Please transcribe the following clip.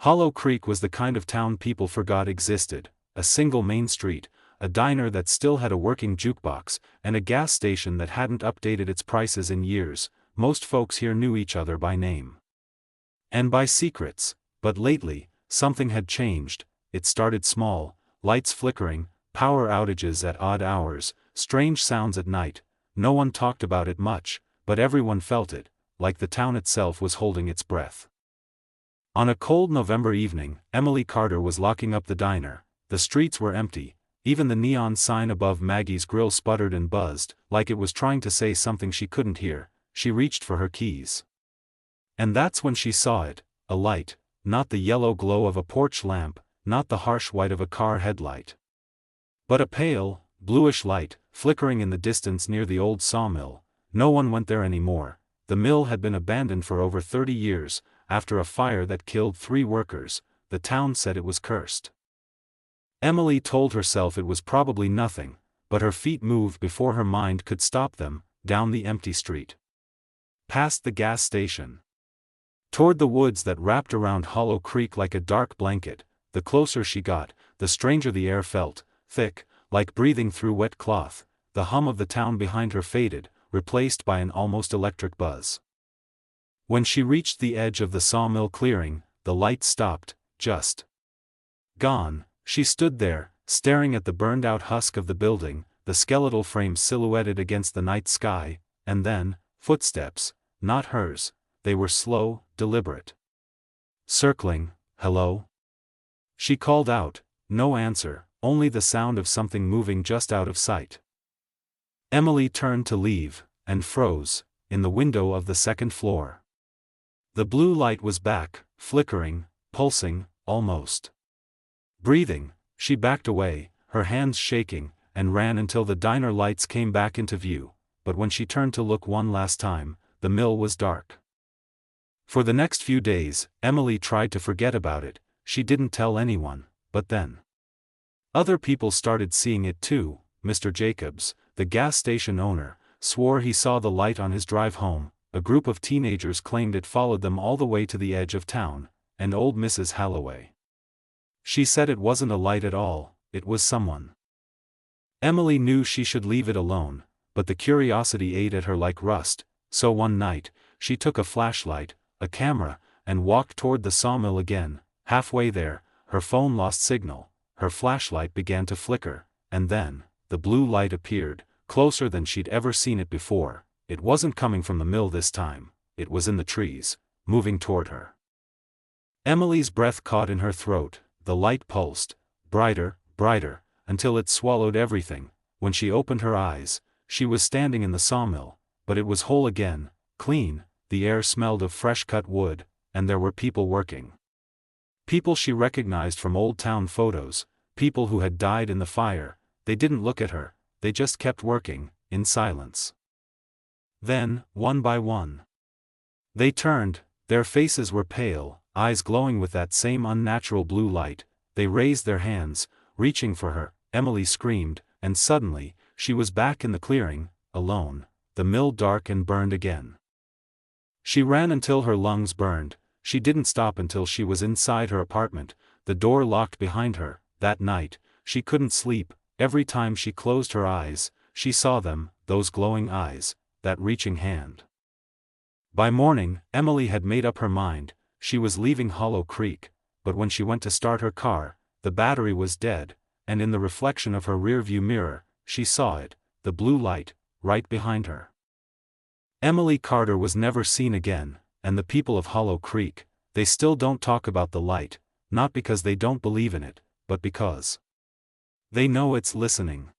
Hollow Creek was the kind of town people forgot existed: a single main street, a diner that still had a working jukebox, and a gas station that hadn't updated its prices in years. Most folks here knew each other by name and by secrets, but lately, something had changed. It started small: lights flickering, power outages at odd hours, strange sounds at night. No one talked about it much, but everyone felt it, like the town itself was holding its breath. On a cold November evening, Emily Carter was locking up the diner. The streets were empty. Even the neon sign above Maggie's grill sputtered and buzzed, like it was trying to say something she couldn't hear. She reached for her keys. And that's when she saw it: a light, not the yellow glow of a porch lamp, not the harsh white of a car headlight, but a pale, bluish light, flickering in the distance near the old sawmill. No one went there anymore. The mill had been abandoned for over 30 years, after a fire that killed 3 workers. The town said it was cursed. Emily told herself it was probably nothing, but her feet moved before her mind could stop them, down the empty street, past the gas station, toward the woods that wrapped around Hollow Creek like a dark blanket. The closer she got, the stranger the air felt, thick, like breathing through wet cloth. The hum of the town behind her faded, replaced by an almost electric buzz. When she reached the edge of the sawmill clearing, the light stopped, just gone. She stood there, staring at the burned-out husk of the building, the skeletal frame silhouetted against the night sky, and then, footsteps, not hers. They were slow, deliberate. Circling. "Hello?" She called out. No answer, only the sound of something moving just out of sight. Emily turned to leave, and froze, in the window of the second floor. The blue light was back, flickering, pulsing, almost breathing. She backed away, her hands shaking, and ran until the diner lights came back into view. But when she turned to look one last time, the mill was dark. For the next few days, Emily tried to forget about it. She didn't tell anyone, but then other people started seeing it too. Mr. Jacobs, the gas station owner, swore he saw the light on his drive home. A group of teenagers claimed it followed them all the way to the edge of town, and old Mrs. Halloway, she said it wasn't a light at all, it was someone. Emily knew she should leave it alone, but the curiosity ate at her like rust. So one night, she took a flashlight, a camera, and walked toward the sawmill again. Halfway there, her phone lost signal. Her flashlight began to flicker, and then, the blue light appeared, closer than she'd ever seen it before. It wasn't coming from the mill this time, it was in the trees, moving toward her. Emily's breath caught in her throat. The light pulsed, brighter, brighter, until it swallowed everything. When she opened her eyes, she was standing in the sawmill, but it was whole again, clean. The air smelled of fresh-cut wood, and there were people working. People she recognized from old town photos, people who had died in the fire. They didn't look at her, they just kept working, in silence. Then, one by one, they turned. Their faces were pale, eyes glowing with that same unnatural blue light. They raised their hands, reaching for her. Emily screamed, and suddenly, she was back in the clearing, alone, the mill dark and burned again. She ran until her lungs burned. She didn't stop until she was inside her apartment, the door locked behind her. That night, she couldn't sleep. Every time she closed her eyes, she saw them, those glowing eyes, that reaching hand. By morning, Emily had made up her mind. She was leaving Hollow Creek, but when she went to start her car, the battery was dead, and in the reflection of her rearview mirror, she saw it, the blue light, right behind her. Emily Carter was never seen again, and the people of Hollow Creek, they still don't talk about the light, not because they don't believe in it, but because they know it's listening.